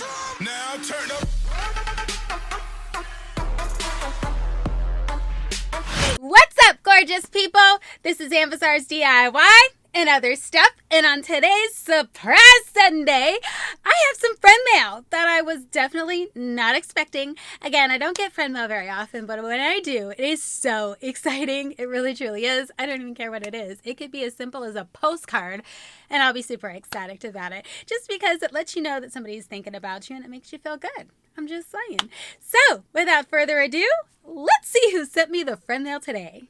Now turn up. What's up, gorgeous people? This is Ambizzares DIY and other stuff. And on today's Surprise Sunday, I have some friend mail that I was definitely not expecting. Again, I don't get friend mail very often, but when I do, it is so exciting. It really, truly is. I don't even care what it is. It could be as simple as a postcard, and I'll be super ecstatic about it. Just because it lets you know that somebody's thinking about you and it makes you feel good. I'm just saying. So, without further ado, let's see who sent me the friend mail today.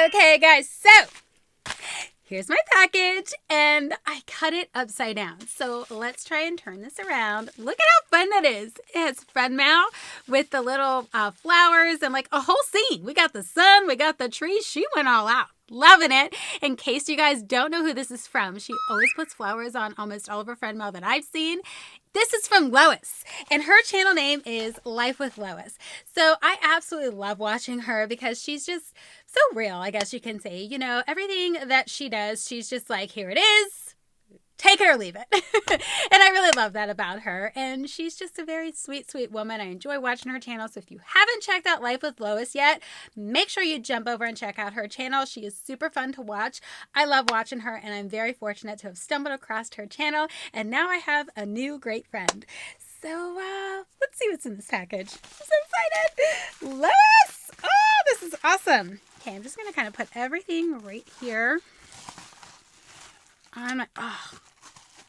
Okay, guys, so here's my package, and I cut it upside down. So let's try and turn this around. Look at how fun that is. It has friend mail with the little flowers and like a whole scene. We got the sun, we got the trees. She went all out. Loving it. In case you guys don't know who this is from, she always puts flowers on almost all of her friend mail that I've seen. This is from Lois, and her channel name is Life with Lois. So I absolutely love watching her because she's just so real, I guess you can say. You know, everything that she does, she's just like, here it is. Take it or leave it. And I really love that about her. And she's just a very sweet, sweet woman. I enjoy watching her channel. So if you haven't checked out Life with Lois yet, make sure you jump over and check out her channel. She is super fun to watch. I love watching her, and I'm very fortunate to have stumbled across her channel. And now I have a new great friend. So let's see what's in this package. I'm so excited. Lois! Oh, this is awesome. Okay, I'm just going to kind of put everything right here. I'm like, oh,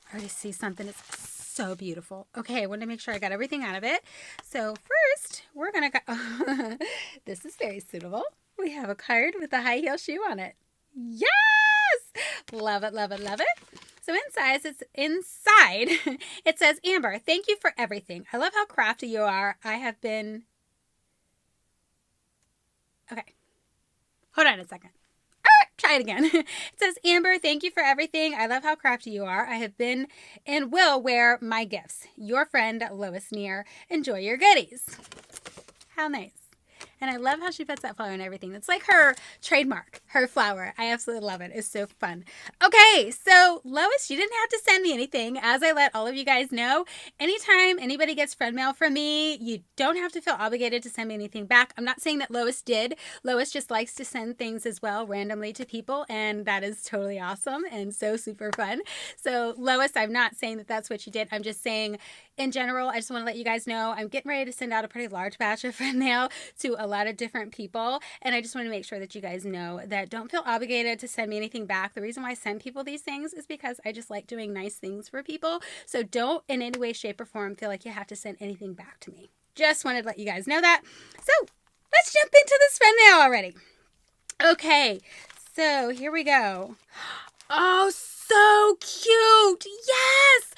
I already see something. It's so beautiful. Okay, I want to make sure I got everything out of it. So first, we're going to go. This is very suitable. We have a card with a high heel shoe on it. Yes! Love it, love it, love it. So inside, it says, Amber, thank you for everything. I love how crafty you are. I have been... Okay. Hold on a second. Try it again. It says, Amber, thank you for everything. I love how crafty you are. I have been and will wear my gifts. Your friend, Lois Neer. Enjoy your goodies. How nice. And I love how she puts that flower and everything. It's like her trademark, her flower. I absolutely love it. It's so fun. Okay, so Lois, you didn't have to send me anything. As I let all of you guys know, anytime anybody gets friend mail from me, you don't have to feel obligated to send me anything back. I'm not saying that Lois did. Lois just likes to send things as well randomly to people, and that is totally awesome and so super fun. So Lois, I'm not saying that that's what you did. I'm just saying in general, I just want to let you guys know I'm getting ready to send out a pretty large batch of friend mail to a lot of different people, and I just want to make sure that you guys know that don't feel obligated to send me anything back. The reason why I send people these things is because I just like doing nice things for people, so don't in any way, shape, or form feel like you have to send anything back to me. Just wanted to let you guys know that. So let's jump into this friend mail already. Okay, so here we go. Oh, so cute. Yes.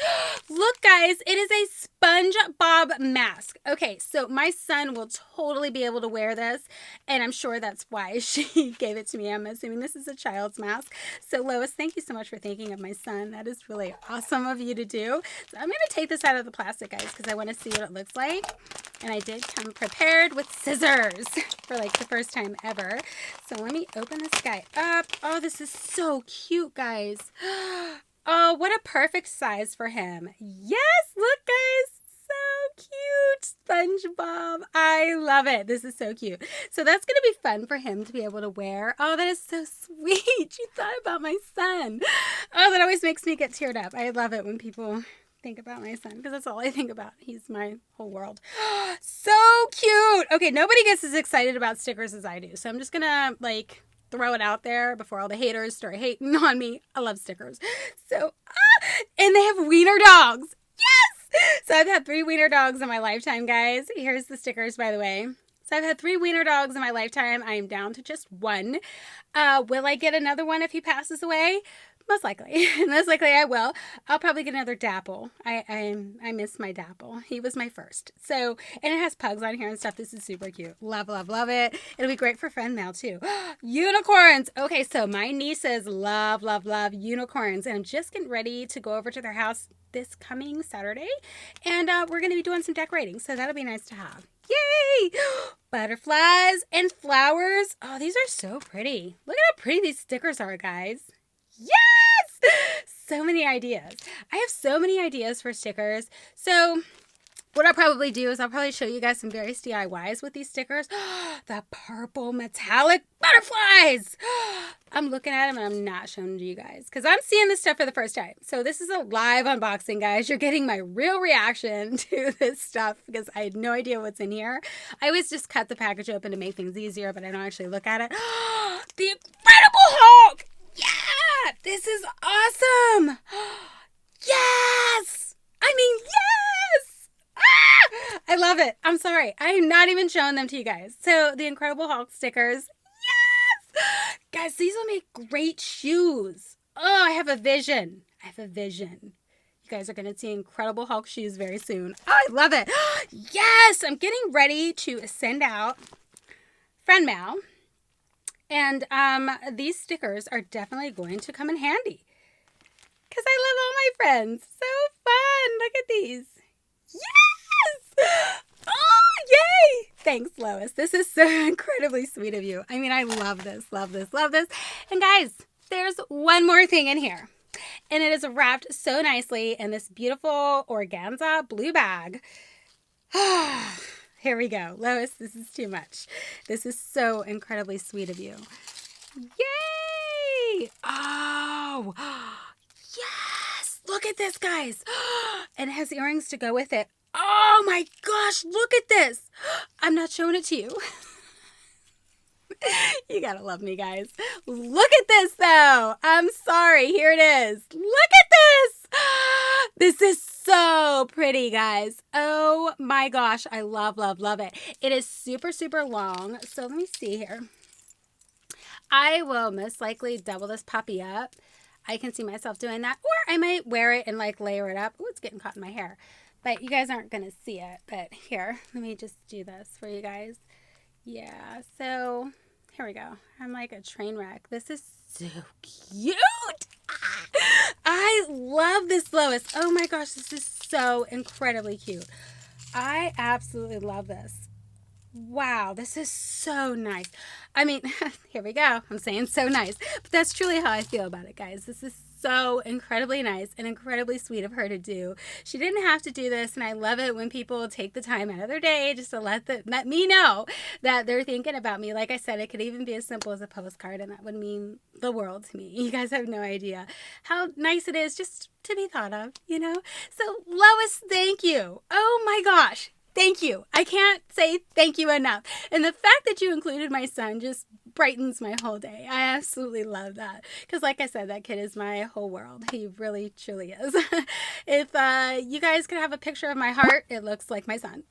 Look, guys, it is a SpongeBob mask. Okay, so my son will totally be able to wear this, and I'm sure that's why she gave it to me. I'm assuming this is a child's mask. So Lois, thank you so much for thinking of my son. That is really awesome of you to do. So I'm going to take this out of the plastic, guys, because I want to see what it looks like. And I did come prepared with scissors for like the first time ever. So let me open this guy up. Oh, this is so cute, guys. Oh, what a perfect size for him. Yes, look, guys. So cute. SpongeBob. I love it. This is so cute. So that's going to be fun for him to be able to wear. Oh, that is so sweet. You thought about my son. Oh, that always makes me get teared up. I love it when people think about my son because that's all I think about. He's my whole world. So cute. Okay, nobody gets as excited about stickers as I do. So I'm just going to like throw it out there before all the haters start hating on me. I love stickers. So, and they have wiener dogs. Yes! So I've had 3 wiener dogs in my lifetime, guys. Here's the stickers, by the way. So I've had 3 wiener dogs in my lifetime. I am down to just 1. Will I get another one if he passes away? Most likely. Most likely I will. I'll probably get another Dapple. I miss my Dapple. He was my first. So, and it has pugs on here and stuff. This is super cute. Love, love, love it. It'll be great for friend mail too. Unicorns. Okay, so my nieces love, love, love unicorns. And I'm just getting ready to go over to their house this coming Saturday. And we're going to be doing some decorating. So that'll be nice to have. Yay! Butterflies and flowers. Oh, these are so pretty. Look at how pretty these stickers are, guys. Yes! so many ideas. I have so many ideas for stickers. So what I'll probably do is I'll probably show you guys some various DIYs with these stickers. The purple metallic butterflies. I'm looking at them and I'm not showing them to you guys because I'm seeing this stuff for the first time. So this is a live unboxing, guys. You're getting my real reaction to this stuff because I had no idea what's in here. I always just cut the package open to make things easier, but I don't actually look at it. The Incredible Hulk! Yeah! This is awesome! Yes! I mean, yes! Ah! I love it. I'm sorry. I'm not even showing them to you guys. So the Incredible Hulk stickers. Yes! Guys, these will make great shoes. Oh, I have a vision. I have a vision. You guys are going to see Incredible Hulk shoes very soon. Oh, I love it. Yes! I'm getting ready to send out friend mail. And these stickers are definitely going to come in handy. Because I love all my friends. So fun. Look at these. Yes! Oh, yay! Thanks, Lois. This is so incredibly sweet of you. I mean, I love this, love this, love this. And guys, there's one more thing in here. And it is wrapped so nicely in this beautiful organza blue bag. Here we go. Lois, this is too much. This is so incredibly sweet of you. Yay! Oh, yes! Look at this, guys. And it has earrings to go with it. Oh my gosh, look at this. I'm not showing it to you. You gotta love me, guys. Look at this, though. I'm sorry. Here it is. Look at this. This is so pretty, guys. Oh my gosh. I love, love, love it. It is super, super long. So let me see here. I will most likely double this puppy up. I can see myself doing that. Or I might wear it and like layer it up. Oh, it's getting caught in my hair. But you guys aren't going to see it. But here, let me just do this for you guys. Yeah, so here we go. I'm like a train wreck. This is so cute. I love this, Lois. Oh my gosh, this is so incredibly cute. I absolutely love this. Wow, this is so nice. I mean, here we go. I'm saying so nice. But that's truly how I feel about it, guys. This is so incredibly nice and incredibly sweet of her to do. She didn't have to do this, and I love it when people take the time out of their day just to let me know that they're thinking about me. Like I said, it could even be as simple as a postcard, and that would mean the world to me. You guys have no idea how nice it is just to be thought of, you know? So, Lois, thank you. Oh my gosh. Thank you. I can't say thank you enough. And the fact that you included my son just brightens my whole day. I absolutely love that. Because like I said, that kid is my whole world. He really, truly is. If you guys could have a picture of my heart, it looks like my son.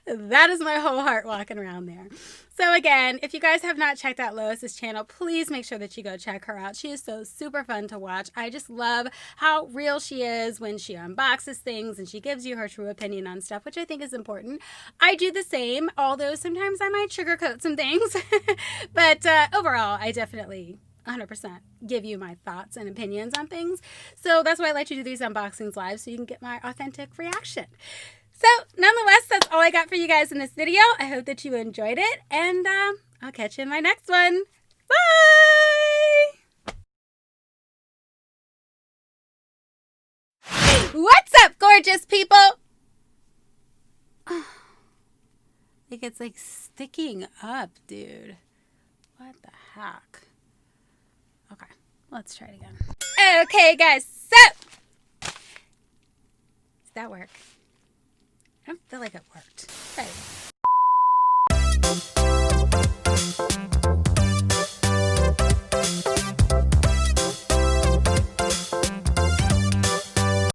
That is my whole heart walking around there. So again, if you guys have not checked out Lois's channel, please make sure that you go check her out. She is so super fun to watch. I just love how real she is when she unboxes things and she gives you her true opinion on stuff, which I think is important. I do the same, although sometimes I might sugarcoat some things. But overall, I definitely 100% give you my thoughts and opinions on things. So that's why I like to do these unboxings live so you can get my authentic reaction. So nonetheless, that's all I got for you guys in this video. I hope that you enjoyed it, and I'll catch you in my next one. Bye! What's up, gorgeous people? Oh, like it's like sticking up, dude. What the heck? Okay, let's try it again. Okay, guys, so does that work? I don't feel like it worked. Try it again.